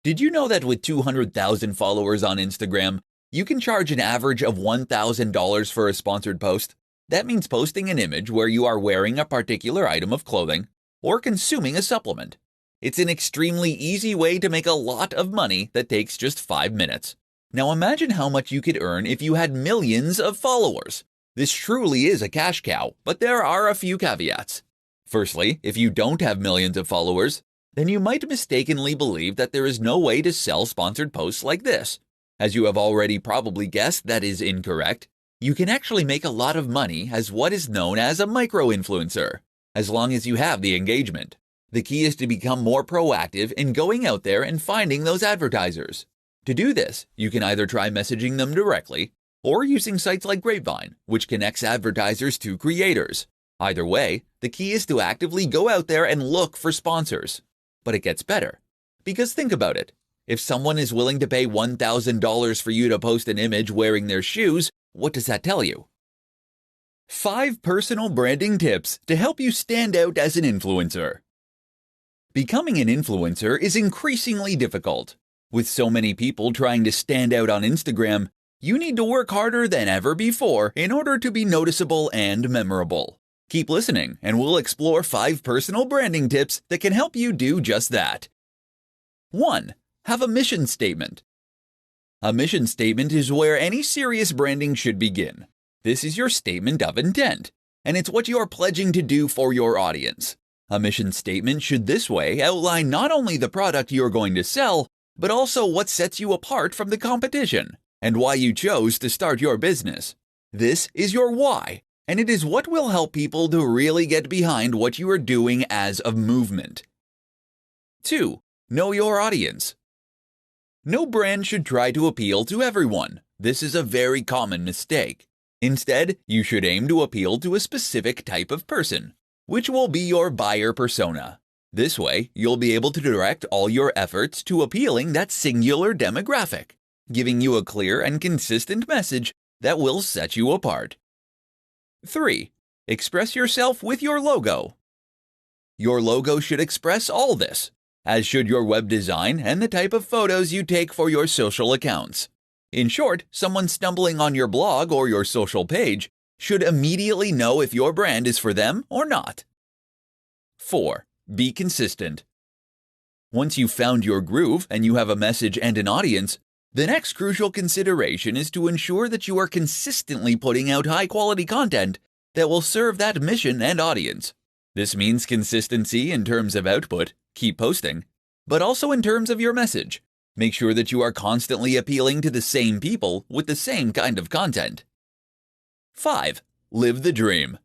Did you know that with 200,000 followers on Instagram, you can charge an average of $1,000 for a sponsored post? That means posting an image where you are wearing a particular item of clothing or consuming a supplement. It's an extremely easy way to make a lot of money that takes just 5 minutes. Now imagine how much you could earn if you had millions of followers. This truly is a cash cow, but there are a few caveats. Firstly, if you don't have millions of followers, then you might mistakenly believe that there is no way to sell sponsored posts like this. As you have already probably guessed, that is incorrect. You can actually make a lot of money as what is known as a micro-influencer, as long as you have the engagement. The key is to become more proactive in going out there and finding those advertisers. To do this, you can either try messaging them directly or using sites like Grapevine, which connects advertisers to creators. Either way, the key is to actively go out there and look for sponsors. But it gets better. Because think about it. If someone is willing to pay $1,000 for you to post an image wearing their shoes, what does that tell you? 5 personal branding tips to help you stand out as an influencer. Becoming an influencer is increasingly difficult. With so many people trying to stand out on Instagram, you need to work harder than ever before in order to be noticeable and memorable. Keep listening, and we'll explore 5 personal branding tips that can help you do just that. 1. Have a mission statement. A mission statement is where any serious branding should begin. This is your statement of intent, and it's what you are pledging to do for your audience. A mission statement should this way outline not only the product you're going to sell, but also what sets you apart from the competition, and why you chose to start your business. This is your why, and it is what will help people to really get behind what you are doing as a movement. 2. Know your audience. No brand should try to appeal to everyone. This is a very common mistake. Instead, you should aim to appeal to a specific type of person, which will be your buyer persona. This way, you'll be able to direct all your efforts to appealing that singular demographic, giving you a clear and consistent message that will set you apart. 3. Express yourself with your logo. Your logo should express all this, as should your web design and the type of photos you take for your social accounts. In short, someone stumbling on your blog or your social page should immediately know if your brand is for them or not. 4. Be consistent. Once you've found your groove and you have a message and an audience, the next crucial consideration is to ensure that you are consistently putting out high-quality content that will serve that mission and audience. This means consistency in terms of output, keep posting, but also in terms of your message. Make sure that you are constantly appealing to the same people with the same kind of content. 5. Live the dream.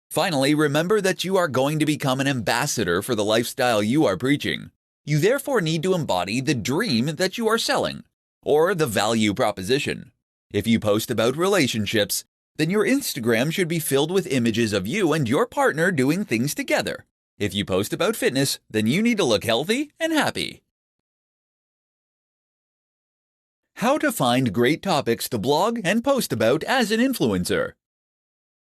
Finally, remember that you are going to become an ambassador for the lifestyle you are preaching. You therefore need to embody the dream that you are selling, or the value proposition. If you post about relationships, then your Instagram should be filled with images of you and your partner doing things together. If you post about fitness, then you need to look healthy and happy. How to find great topics to blog and post about as an influencer.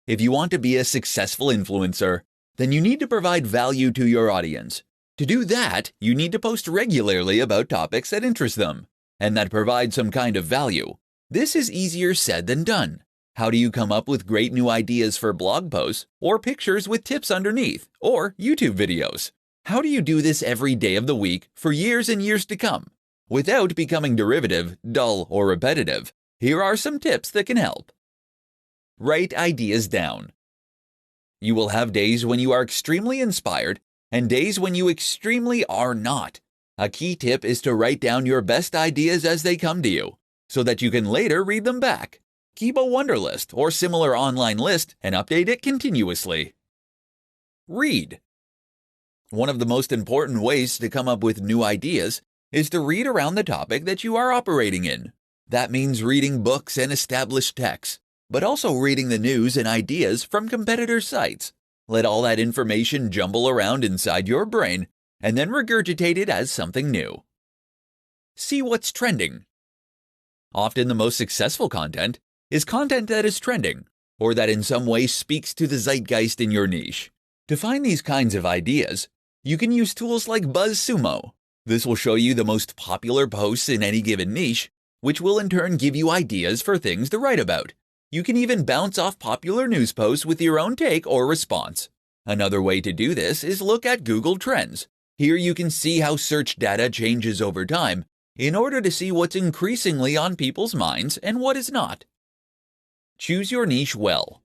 If you want to be a successful influencer, then you need to provide value to your audience. To do that, you need to post regularly about topics that interest them, and that provide some kind of value. This is easier said than done. How do you come up with great new ideas for blog posts, or pictures with tips underneath, or YouTube videos? How do you do this every day of the week for years and years to come, without becoming derivative, dull, or repetitive? Here are some tips that can help. Write ideas down. You will have days when you are extremely inspired and days when you extremely are not. A key tip is to write down your best ideas as they come to you, so that you can later read them back. Keep a Wunderlist or similar online list and update it continuously. Read. One of the most important ways to come up with new ideas is to read around the topic that you are operating in. That means reading books and established texts, but also reading the news and ideas from competitor sites. Let all that information jumble around inside your brain and then regurgitate it as something new. See what's trending. Often the most successful content is content that is trending, or that in some way speaks to the zeitgeist in your niche. To find these kinds of ideas, you can use tools like BuzzSumo. This will show you the most popular posts in any given niche, which will in turn give you ideas for things to write about. You can even bounce off popular news posts with your own take or response. Another way to do this is look at Google Trends. Here you can see how search data changes over time in order to see what's increasingly on people's minds and what is not. Choose your niche well.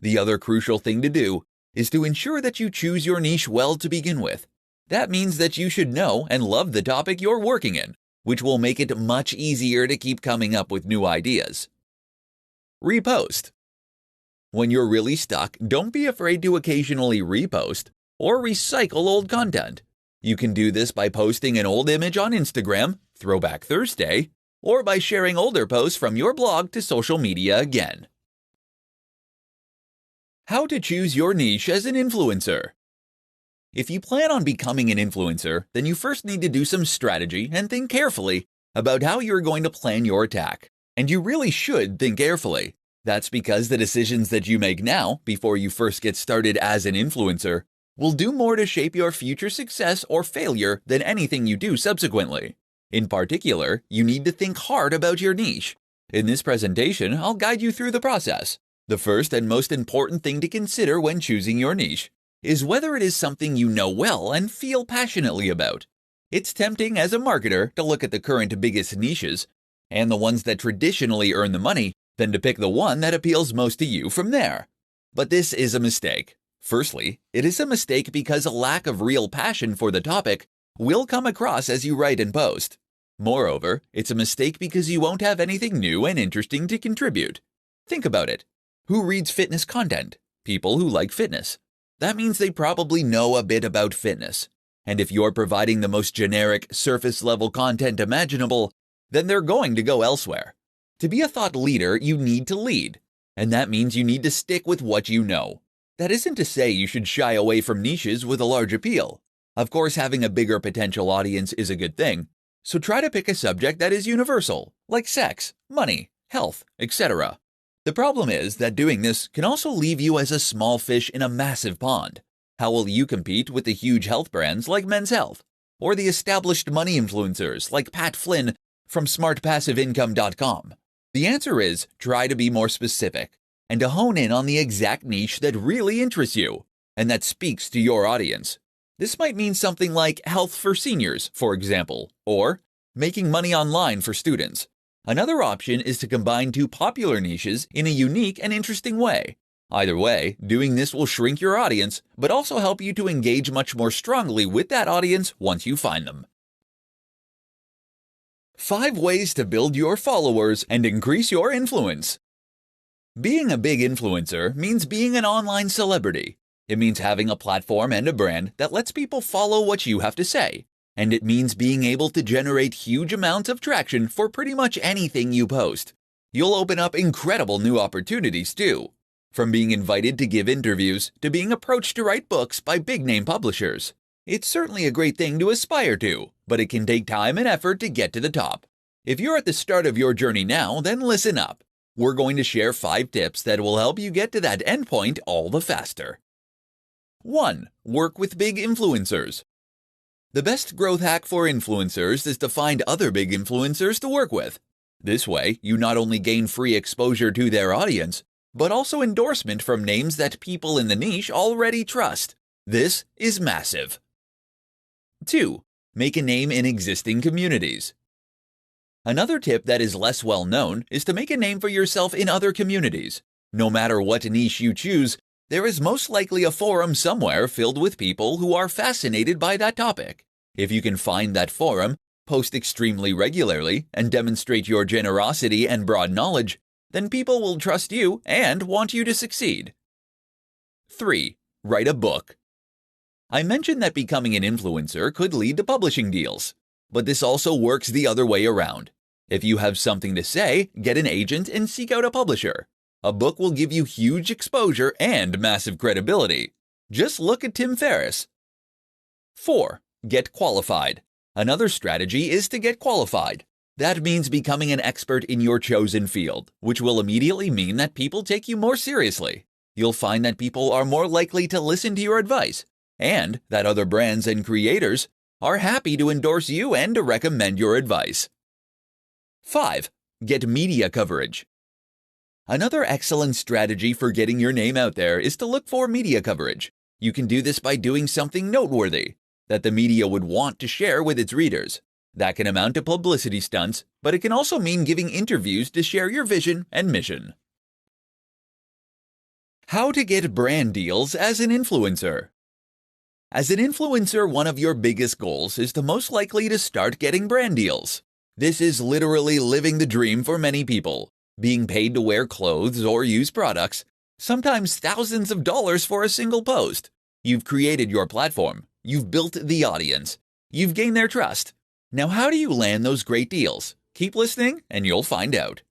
The other crucial thing to do is to ensure that you choose your niche well to begin with. That means that you should know and love the topic you're working in, which will make it much easier to keep coming up with new ideas. Repost. When you're really stuck, don't be afraid to occasionally repost or recycle old content. You can do this by posting an old image on Instagram, Throwback Thursday, or by sharing older posts from your blog to social media again. How to choose your niche as an influencer. If you plan on becoming an influencer, then you first need to do some strategy and think carefully about how you're going to plan your attack. And you really should think carefully. That's because the decisions that you make now, before you first get started as an influencer, will do more to shape your future success or failure than anything you do subsequently. In particular, you need to think hard about your niche. In this presentation, I'll guide you through the process. The first and most important thing to consider when choosing your niche is whether it is something you know well and feel passionately about. It's tempting as a marketer to look at the current biggest niches and the ones that traditionally earn the money, then to pick the one that appeals most to you from there. But this is a mistake. Firstly, it is a mistake because a lack of real passion for the topic will come across as you write and post. Moreover, it's a mistake because you won't have anything new and interesting to contribute. Think about it. Who reads fitness content? People who like fitness. That means they probably know a bit about fitness. And if you're providing the most generic, surface-level content imaginable, then they're going to go elsewhere. To be a thought leader, you need to lead. And that means you need to stick with what you know. That isn't to say you should shy away from niches with a large appeal. Of course, having a bigger potential audience is a good thing. So try to pick a subject that is universal, like sex, money, health, etc. The problem is that doing this can also leave you as a small fish in a massive pond. How will you compete with the huge health brands like Men's Health, or the established money influencers like Pat Flynn from smartpassiveincome.com? The answer is try to be more specific and to hone in on the exact niche that really interests you and that speaks to your audience. This might mean something like health for seniors, for example, or making money online for students. Another option is to combine two popular niches in a unique and interesting way. Either way, doing this will shrink your audience, but also help you to engage much more strongly with that audience once you find them. 5 ways to build your followers and increase your influence. Being a big influencer means being an online celebrity. It means having a platform and a brand that lets people follow what you have to say. And it means being able to generate huge amounts of traction for pretty much anything you post. You'll open up incredible new opportunities too. From being invited to give interviews to being approached to write books by big-name publishers. It's certainly a great thing to aspire to, but it can take time and effort to get to the top. If you're at the start of your journey now, then listen up. We're going to share 5 tips that will help you get to that endpoint all the faster. 1. Work with big influencers. The best growth hack for influencers is to find other big influencers to work with. This way, you not only gain free exposure to their audience, but also endorsement from names that people in the niche already trust. This is massive. 2. Make a name in existing communities. Another tip that is less well known is to make a name for yourself in other communities. No matter what niche you choose, there is most likely a forum somewhere filled with people who are fascinated by that topic. If you can find that forum, post extremely regularly, and demonstrate your generosity and broad knowledge, then people will trust you and want you to succeed. 3. Write a book. I mentioned that becoming an influencer could lead to publishing deals, but this also works the other way around. If you have something to say, get an agent and seek out a publisher. A book will give you huge exposure and massive credibility. Just look at Tim Ferriss. 4. Get qualified. Another strategy is to get qualified. That means becoming an expert in your chosen field, which will immediately mean that people take you more seriously. You'll find that people are more likely to listen to your advice, and that other brands and creators are happy to endorse you and to recommend your advice. 5. Get media coverage. Another excellent strategy for getting your name out there is to look for media coverage. You can do this by doing something noteworthy that the media would want to share with its readers. That can amount to publicity stunts, but it can also mean giving interviews to share your vision and mission. How to get brand deals as an influencer. As an influencer, one of your biggest goals is the most likely to start getting brand deals. This is literally living the dream for many people, being paid to wear clothes or use products, sometimes thousands of dollars for a single post. You've created your platform, you've built the audience, you've gained their trust. Now, how do you land those great deals? Keep listening and you'll find out.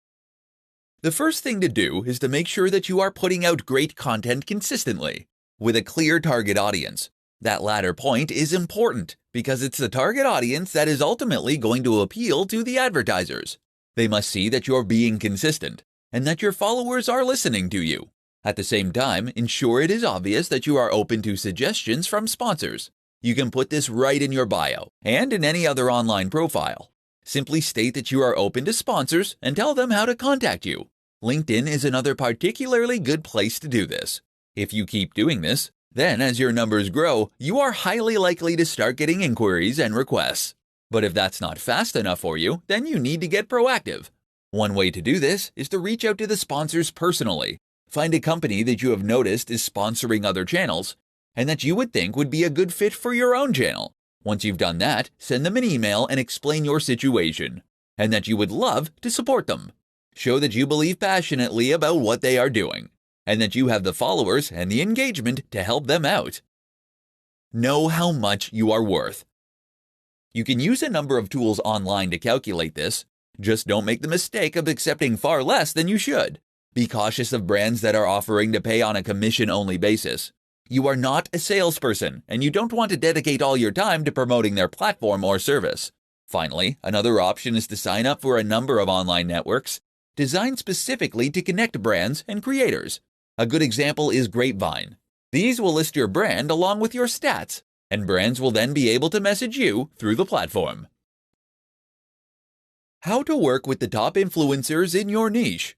The first thing to do is to make sure that you are putting out great content consistently, with a clear target audience. That latter point is important because it's the target audience that is ultimately going to appeal to the advertisers. They must see that you're being consistent and that your followers are listening to you. At the same time, ensure it is obvious that you are open to suggestions from sponsors. You can put this right in your bio and in any other online profile. Simply state that you are open to sponsors and tell them how to contact you. LinkedIn is another particularly good place to do this. If you keep doing this, then as your numbers grow, you are highly likely to start getting inquiries and requests. But if that's not fast enough for you, then you need to get proactive. One way to do this is to reach out to the sponsors personally. Find a company that you have noticed is sponsoring other channels and that you would think would be a good fit for your own channel. Once you've done that, send them an email and explain your situation, and that you would love to support them. Show that you believe passionately about what they are doing, and that you have the followers and the engagement to help them out. Know how much you are worth. You can use a number of tools online to calculate this. Just don't make the mistake of accepting far less than you should. Be cautious of brands that are offering to pay on a commission-only basis. You are not a salesperson, and you don't want to dedicate all your time to promoting their platform or service. Finally, another option is to sign up for a number of online networks designed specifically to connect brands and creators. A good example is Grapevine. These will list your brand along with your stats, and brands will then be able to message you through the platform. How to work with the top influencers in your niche.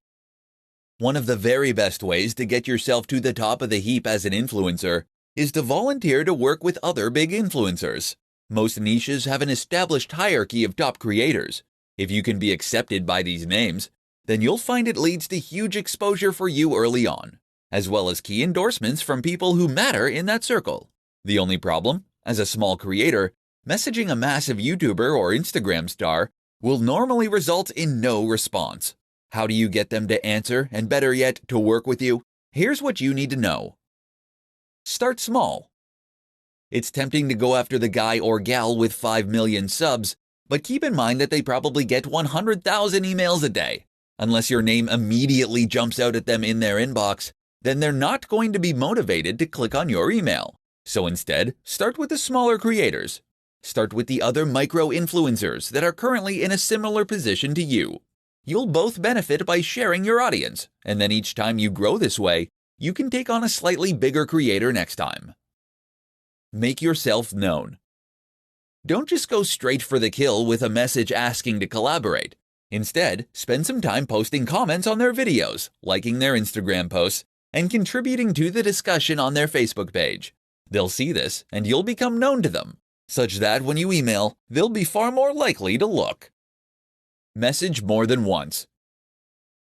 One of the very best ways to get yourself to the top of the heap as an influencer is to volunteer to work with other big influencers. Most niches have an established hierarchy of top creators. If you can be accepted by these names, then you'll find it leads to huge exposure for you early on, as well as key endorsements from people who matter in that circle. The only problem, as a small creator, messaging a massive YouTuber or Instagram star will normally result in no response. How do you get them to answer and, better yet, to work with you? Here's what you need to know. Start small. It's tempting to go after the guy or gal with 5 million subs, but keep in mind that they probably get 100,000 emails a day. Unless your name immediately jumps out at them in their inbox, then they're not going to be motivated to click on your email. So instead, start with the smaller creators. Start with the other micro-influencers that are currently in a similar position to you. You'll both benefit by sharing your audience, and then each time you grow this way, you can take on a slightly bigger creator next time. Make yourself known. Don't just go straight for the kill with a message asking to collaborate. Instead, spend some time posting comments on their videos, liking their Instagram posts, and contributing to the discussion on their Facebook page. They'll see this, and you'll become known to them, such that when you email, they'll be far more likely to look. Message more than once.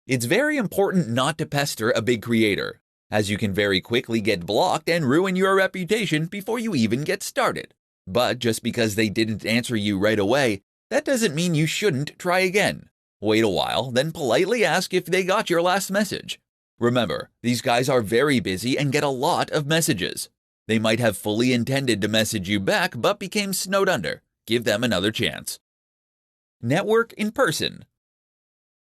It's very important not to pester a big creator, as you can very quickly get blocked and ruin your reputation before you even get started. But just because they didn't answer you right away, that doesn't mean you shouldn't try again. Wait a while, then politely ask if they got your last message. Remember, these guys are very busy and get a lot of messages. They might have fully intended to message you back but became snowed under. Give them another chance. Network in person.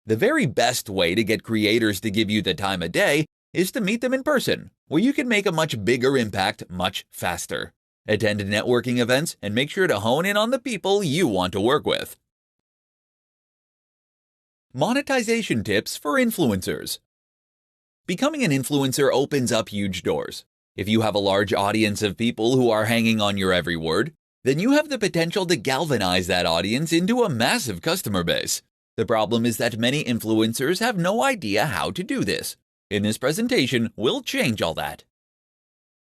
The very best way to get creators to give you the time of day is to meet them in person, where you can make a much bigger impact much faster. Attend networking events and make sure to hone in on the people you want to work with. Monetization tips for influencers. Becoming an influencer opens up huge doors. If you have a large audience of people who are hanging on your every word, then you have the potential to galvanize that audience into a massive customer base. The problem is that many influencers have no idea how to do this. In this presentation, we'll change all that.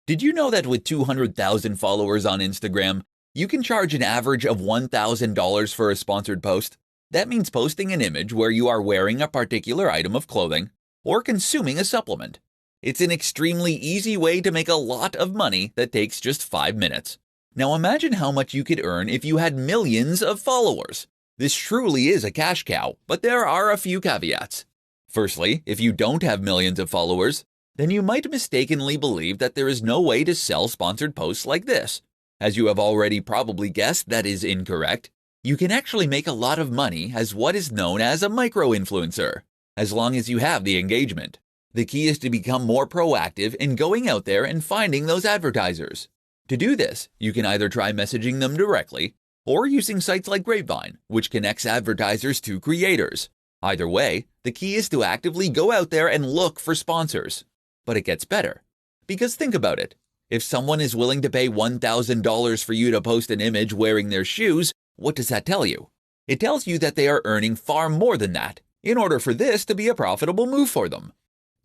Did you know that with 200,000 followers on Instagram, you can charge an average of $1,000 for a sponsored post? That means posting an image where you are wearing a particular item of clothing or consuming a supplement. It's an extremely easy way to make a lot of money that takes just 5 minutes. Now imagine how much you could earn if you had millions of followers. This truly is a cash cow, but there are a few caveats. Firstly, if you don't have millions of followers, then you might mistakenly believe that there is no way to sell sponsored posts like this. As you have already probably guessed, that is incorrect. You can actually make a lot of money as what is known as a micro-influencer, as long as you have the engagement. The key is to become more proactive in going out there and finding those advertisers. To do this, you can either try messaging them directly or using sites like Grapevine, which connects advertisers to creators. Either way, the key is to actively go out there and look for sponsors. But it gets better. Because think about it. If someone is willing to pay $1,000 for you to post an image wearing their shoes, what does that tell you? It tells you that they are earning far more than that in order for this to be a profitable move for them.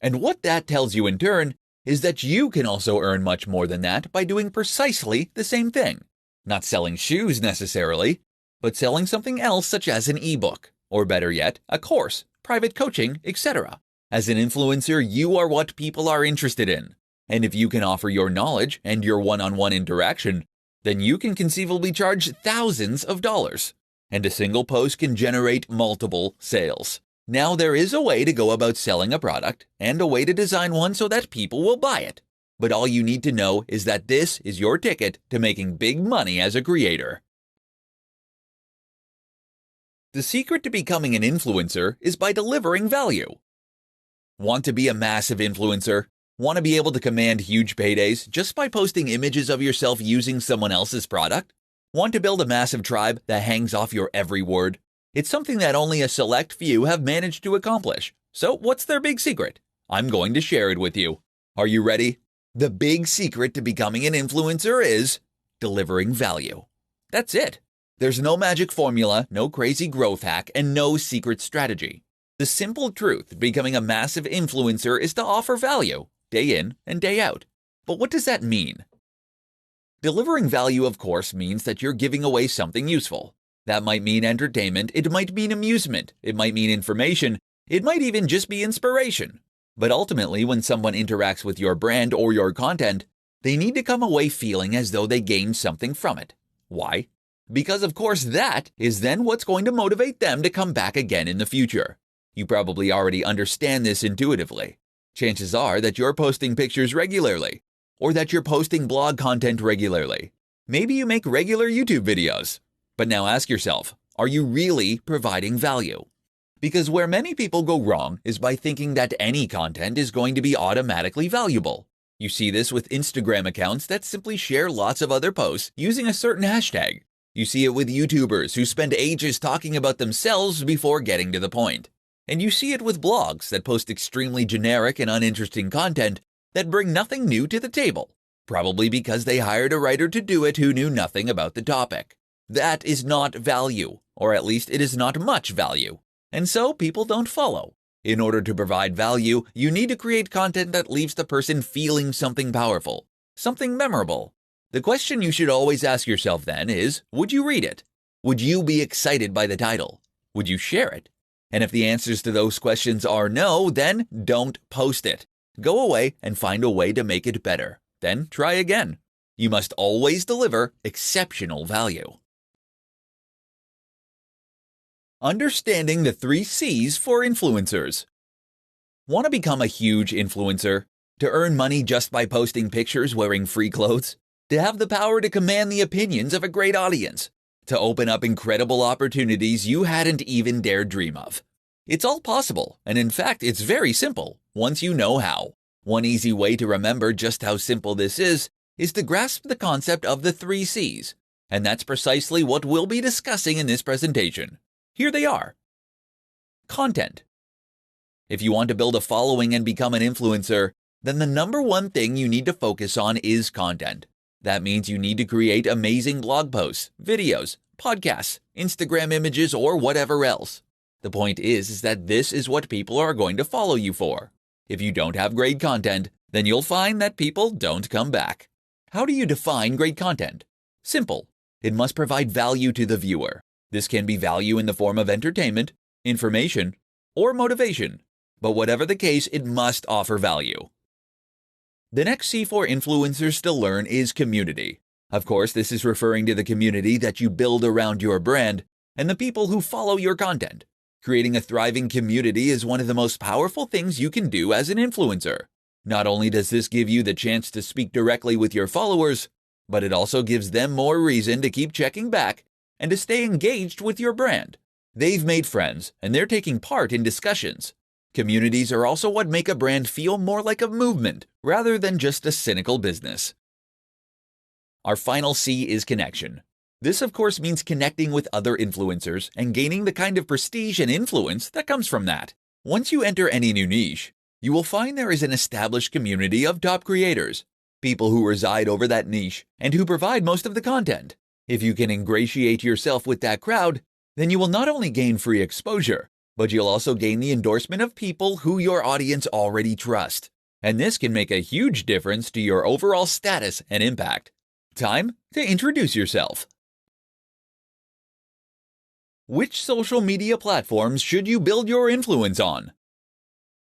And what that tells you in turn is that you can also earn much more than that by doing precisely the same thing. Not selling shoes necessarily, but selling something else such as an ebook, or better yet, a course, private coaching, etc. As an influencer, you are what people are interested in. And if you can offer your knowledge and your one-on-one interaction, then you can conceivably charge thousands of dollars. And a single post can generate multiple sales. Now there is a way to go about selling a product and a way to design one so that people will buy it. But all you need to know is that this is your ticket to making big money as a creator. The secret to becoming an influencer is by delivering value. Want to be a massive influencer? Want to be able to command huge paydays just by posting images of yourself using someone else's product? Want to build a massive tribe that hangs off your every word? It's something that only a select few have managed to accomplish. So what's their big secret? I'm going to share it with you. Are you ready? The big secret to becoming an influencer is delivering value. That's it. There's no magic formula, no crazy growth hack, and no secret strategy. The simple truth of becoming a massive influencer is to offer value, day in and day out. But what does that mean? Delivering value, of course, means that you're giving away something useful. That might mean entertainment, it might mean amusement, it might mean information, it might even just be inspiration. But ultimately, when someone interacts with your brand or your content, they need to come away feeling as though they gained something from it. Why? Because of course that is then what's going to motivate them to come back again in the future. You probably already understand this intuitively. Chances are that you're posting pictures regularly, or that you're posting blog content regularly. Maybe you make regular YouTube videos. But now ask yourself, are you really providing value? Because where many people go wrong is by thinking that any content is going to be automatically valuable. You see this with Instagram accounts that simply share lots of other posts using a certain hashtag. You see it with YouTubers who spend ages talking about themselves before getting to the point. And you see it with blogs that post extremely generic and uninteresting content that bring nothing new to the table, probably because they hired a writer to do it who knew nothing about the topic. That is not value, or at least it is not much value. And so people don't follow. In order to provide value, you need to create content that leaves the person feeling something powerful, something memorable. The question you should always ask yourself then is, would you read it? Would you be excited by the title? Would you share it? And if the answers to those questions are no, then don't post it. Go away and find a way to make it better. Then try again. You must always deliver exceptional value. Understanding the 3 C's for influencers. Want to become a huge influencer? To earn money just by posting pictures wearing free clothes? To have the power to command the opinions of a great audience? To open up incredible opportunities you hadn't even dared dream of? It's all possible, and in fact, it's very simple, once you know how. One easy way to remember just how simple this is to grasp the concept of the 3 C's. And that's precisely what we'll be discussing in this presentation. Here they are. Content. If you want to build a following and become an influencer, then the number one thing you need to focus on is content. That means you need to create amazing blog posts, videos, podcasts, Instagram images, or whatever else. The point is that this is what people are going to follow you for. If you don't have great content, then you'll find that people don't come back. How do you define great content? Simple. It must provide value to the viewer. This can be value in the form of entertainment, information, or motivation. But whatever the case, it must offer value. The next C for influencers to learn is community. Of course, this is referring to the community that you build around your brand and the people who follow your content. Creating a thriving community is one of the most powerful things you can do as an influencer. Not only does this give you the chance to speak directly with your followers, but it also gives them more reason to keep checking back and to stay engaged with your brand. They've made friends and they're taking part in discussions. Communities are also what make a brand feel more like a movement rather than just a cynical business. Our final C is connection. This, of course, means connecting with other influencers and gaining the kind of prestige and influence that comes from that. Once you enter any new niche, you will find there is an established community of top creators, people who reside over that niche and who provide most of the content. If you can ingratiate yourself with that crowd, then you will not only gain free exposure, but you'll also gain the endorsement of people who your audience already trust. And this can make a huge difference to your overall status and impact. Time to introduce yourself. Which social media platforms should you build your influence on?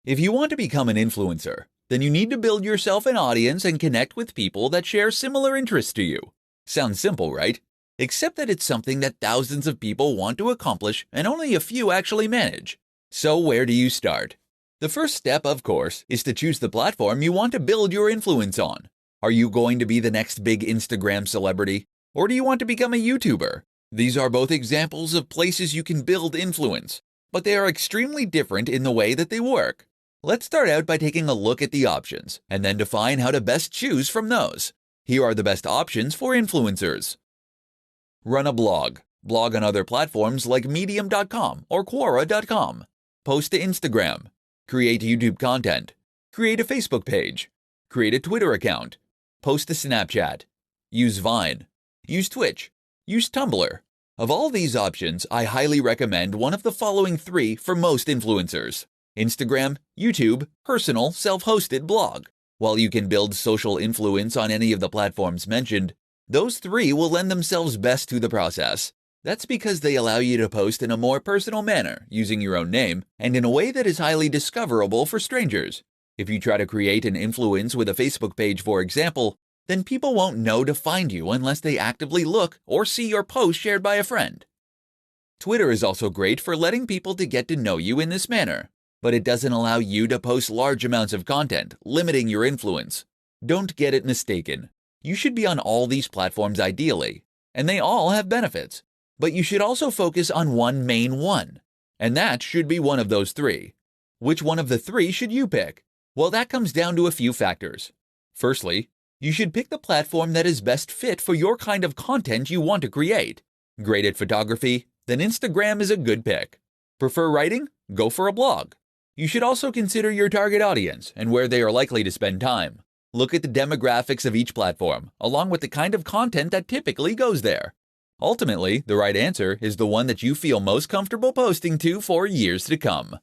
If you want to become an influencer, then you need to build yourself an audience and connect with people that share similar interests to you. Sounds simple, right? Except that it's something that thousands of people want to accomplish and only a few actually manage. So where do you start? The first step, of course, is to choose the platform you want to build your influence on. Are you going to be the next big Instagram celebrity? Or do you want to become a YouTuber? These are both examples of places you can build influence, but they are extremely different in the way that they work. Let's start out by taking a look at the options, and then define how to best choose from those. Here are the best options for influencers. Run a blog. Blog on other platforms like Medium.com or Quora.com. Post to Instagram. Create YouTube content. Create a Facebook page. Create a Twitter account. Post to Snapchat. Use Vine. Use Twitch. Use Tumblr. Of all these options, I highly recommend one of the following 3 for most influencers: Instagram, YouTube, personal, self-hosted blog. While you can build social influence on any of the platforms mentioned, those 3 will lend themselves best to the process. That's because they allow you to post in a more personal manner, using your own name, and in a way that is highly discoverable for strangers. If you try to create an influence with a Facebook page, for example, then people won't know to find you unless they actively look or see your post shared by a friend. Twitter is also great for letting people to get to know you in this manner, but it doesn't allow you to post large amounts of content, limiting your influence. Don't get it mistaken. You should be on all these platforms ideally, and they all have benefits. But you should also focus on one main one, and that should be one of those 3. Which one of the 3 should you pick? Well, that comes down to a few factors. Firstly, you should pick the platform that is best fit for your kind of content you want to create. Great at photography? Then Instagram is a good pick. Prefer writing? Go for a blog. You should also consider your target audience and where they are likely to spend time. Look at the demographics of each platform, along with the kind of content that typically goes there. Ultimately, the right answer is the one that you feel most comfortable posting to for years to come.